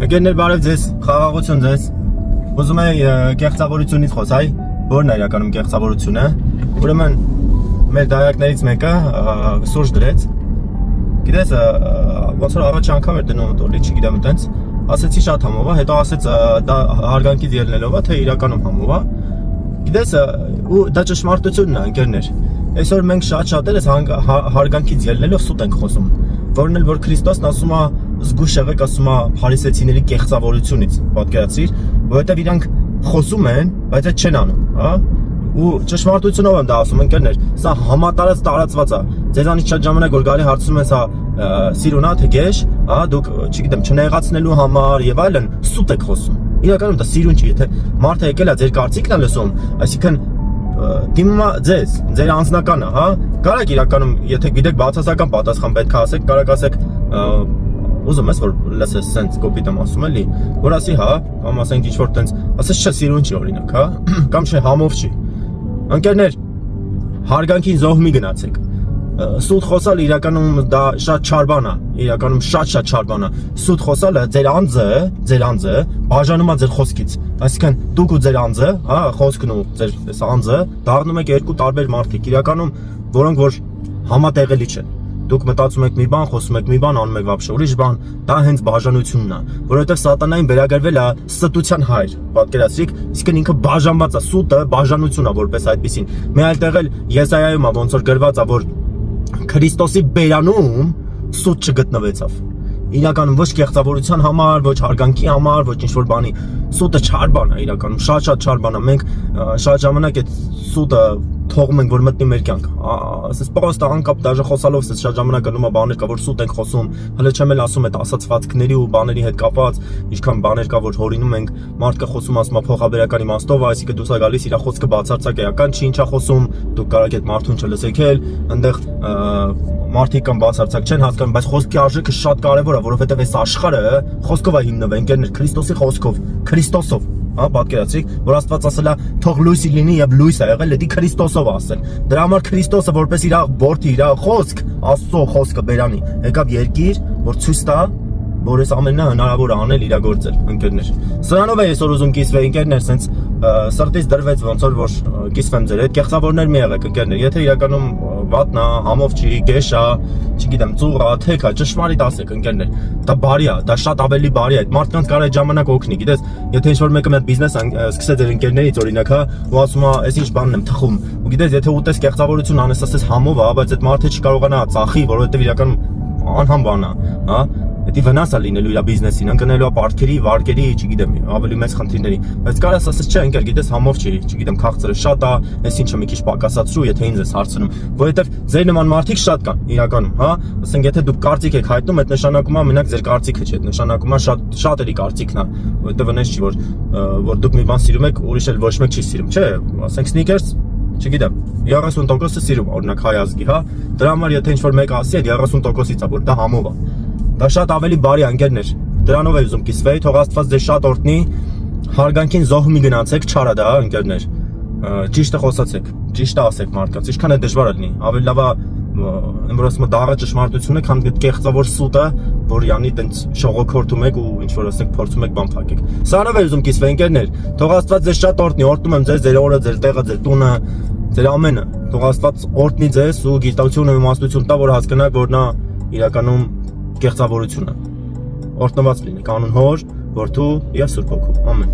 Ընկերներ բարև ձեզ, խաղաղություն ձեզ։ Ուզում եմ կեղծավորությունից խոսալ, որն է իրականում կեղծավորությունը։ Ուրեմն մեր դարակներից մեկը սուրճ դրեց։ Գիտես, ոնց որ առաջ անգամ էր դնում տոլի, չգիտեմ այտենց, ասեցի շատ համով է, հետո ասեց դա հարգանքից ելնելով է, թե իրականում համով է։ Գիտես, ու դա ճշմարտությունն է, ընկերներ։ Այսօր մենք շատ-շատերս հարգանքից ելնելով սուտ ենք խոսում, որն էլ որ Քրիստոսն ասում է զգուշ եղեք, ասում է փարիսեցիների կեղծավորությունից, պատկերացիր, որովհետև իրանք խոսում են, բայց այդ չեն անում, հա։ Ու ճշմարտությունով եմ դա ասում, ընկերներ, սա համատարած տարածված է։ Ձեզանից շատ ժամանակ որ գալի հարցնում են, սա սիրուն է թե գեշ, հա, դուք, չգիտեմ, չնեղացնելու համար եւ այլն, սուտ եք խոսում։ Իրականում դա սիրուն չի, եթե մարդը եկել է ձեր կարծիքն է լսում, այսինքն դիմում է ձեզ, ձեր անձնականը, հա, կարեք իրականում, եթե գիտեք բացասական պատասխան պետք է ասեք, կարեք ասեք, ուզում ես որ լսես սենց կոպիտ եմ ասում էլի, որ ասի հա, կամ ասենք ինչ որ տենց, ասես չէ սիրուն չի օրինակ, հա, կամ չէ համով չի։ Ընկերներ, հարգանքին զոհ մի գնացեք։ Սուտ խոսալ իրականում դա շատ չար բան է, իրականում շատ չար բան է։ Սուտ խոսալը ձեր անձը բաժանում է ձեր խոսքից։ Այսինքն դուք ու ձեր անձը, հա, խոսքն ու ձեր անձը դառնում եք երկու տարբեր մարդիկ, իրականում որոնք որ համատեղելի չեն։ Դուք մտածում եք մի բան, խոսում եք մի բան, անում եք вообще ուրիշ բան, դա հենց բաժանությունն է, որովհետև սատանային վերագրվել է ստության հայր, պատկերացրիք, իսկ ինքը բաժանված է, սուտը բաժանություն է որպես այդպեսին։ Մի այլ տեղ էլ Եսայայում է ոնց որ գրված է, որ Քրիստոսի բերանում սուտ չգտնվեցավ։ Իրականում ոչ կեղծավորության համար, ոչ հարգանքի համար, ոչ ինչ-որ բանի, սուտը չար բան է իրականում, շատ չար բան է։ Մենք շատ ժամանակ այդ սուտը թողում ենք որ մտնի մեր կյանք։ Ասես պրոստը անկապ դաժե խոսալով ասես շատ ժամանակ գնում է բաներ կա որ սուտ ենք խոսում, հələ չեմ էլ ասում այդ ասացվածքների ու բաների հետ կապված, ինչքան բաներ կա որ հորինում ենք, մարդը խոսում ասում է փոխաբերական իմաստով, այսինքն դու սա գալիս իր խոսքը բացարձակ էական չի, ինչա խոսում, դուք կարաք այդ մարդուն չլսեք էլ, այնտեղ մարդիկ կամ բացարձակ չեն հասկանում, բայց խոսքի արժեքը շատ կարևոր է, որովհետև այս աշխարհը խոսքով է հիմնվում, ընկերներ, Քրիստոսի խոսքով, Քրիստոսով, հա, պատկերացրիք, որ Աստված ասել է թող լույսի լինի եւ լույս է եղել, դա Քրիստոսով ասել։ Դրա համար Քրիստոսը որպես իր որդի, իր խոսք, Աստծո խոսքը բերանի, եկավ երկիր, որ ցույց տա, որ այս ամենը հնարավոր է անել իրագործել, ընկերներ։ Սրանով է այսօր ուզում կիսվել, ընկերներ, սենց սրտից դրվեց ոնց որ կիսվեմ ձեր հետ, կեղծավորներ մի եղեք, ընկերներ, եթե իրականում վատնա, համով չի, գեշ է, չգիտեմ, ծուղ է, թեք է, ճշմարիտ ասեք, ընկերներ, դա բարի է, դա շատ ավելի բարի է, մարդկանց կարող է ժամանակ օգնի, գիտես, եթե ինչ-որ մեկը մի բիզնես սկսեց ձեր ընկերներից օրինակ, հա, ու ասում է, այս ինչ բանն եմ թխում, ու գիտես, եթե ուտես կեղծավորություն անես, ասես համով է, բայց այդ մարդը չկարողանա ծախի, որովհետև իրականում անհամ բան է, հա։ Դա վնաս է լինելու իր բիզնեսին, ընկնելու է պարտքերի, վարկերի, չգիտեմ, ավելի մեծ խնդիրների, բայց կարաս ասես չէ, ընկեր, գիտես համով չի, չգիտեմ, քաղցրը շատ է, այս ինչը մի քիչ պակասացրու, եթե ինձ ես հարցնում, որովհետև ձեր նման մարդիկ շատ կան, իրականում, հա, ասենք եթե դուք կարծիք եք հայտնում, այդ նշանակում է մենակ ձեր կարծիքը չէ, այդ նշանակում է շատերի կարծիքն է, որովհետև վնաս չի, որ դուք մի բան սիրում եք, ուրիշ էլ ոչ մեկ չի սիրում, չէ, ասենք սնիկերս չգիտեմ, 30%-ը սիրում է, օրինակ հայ ազգի, հա, դրա համար եթե ինչ-որ մեկը ասի, այդ 30%-ից է, որ դա համով է։ Դա շատ ավելի բարի ընկերներ, դրանով է ուզում կիսվել, թող Աստված ձեզ շատ օրհնի, հարգանքին զոհ մի գնացեք, չարա դա, ընկերներ, ճիշտը խոսացեք, ճիշտը ասեք մարդկանց, ինչքան է դժվար է լինի, ավելի լավ է, որ ասում եմ դառը ճշմարտությունը, քան այդ կեղծավոր սուտը, որ յանի տենց շողոքորթում եք ու ինչ որ ասենք փորձում եք բան փակեք։ Սրանով է ուզում կիսվել, ընկերներ, թող Աստված ձեզ շատ օրհնի, օրհնում եմ ձեզ, ձեր օրը, ձեր տեղը, ձեր տունը, ձեր ամենը, թող Աստված օրհնի ձեզ ու գիտություն ու իմաստություն տա, որ հասկանաք, որ նա իրականում կեղծավորությունը։ Օրհնված լինեք անուն Հոր, Որդու եւ Սուրբ Հոգու։ Ամեն։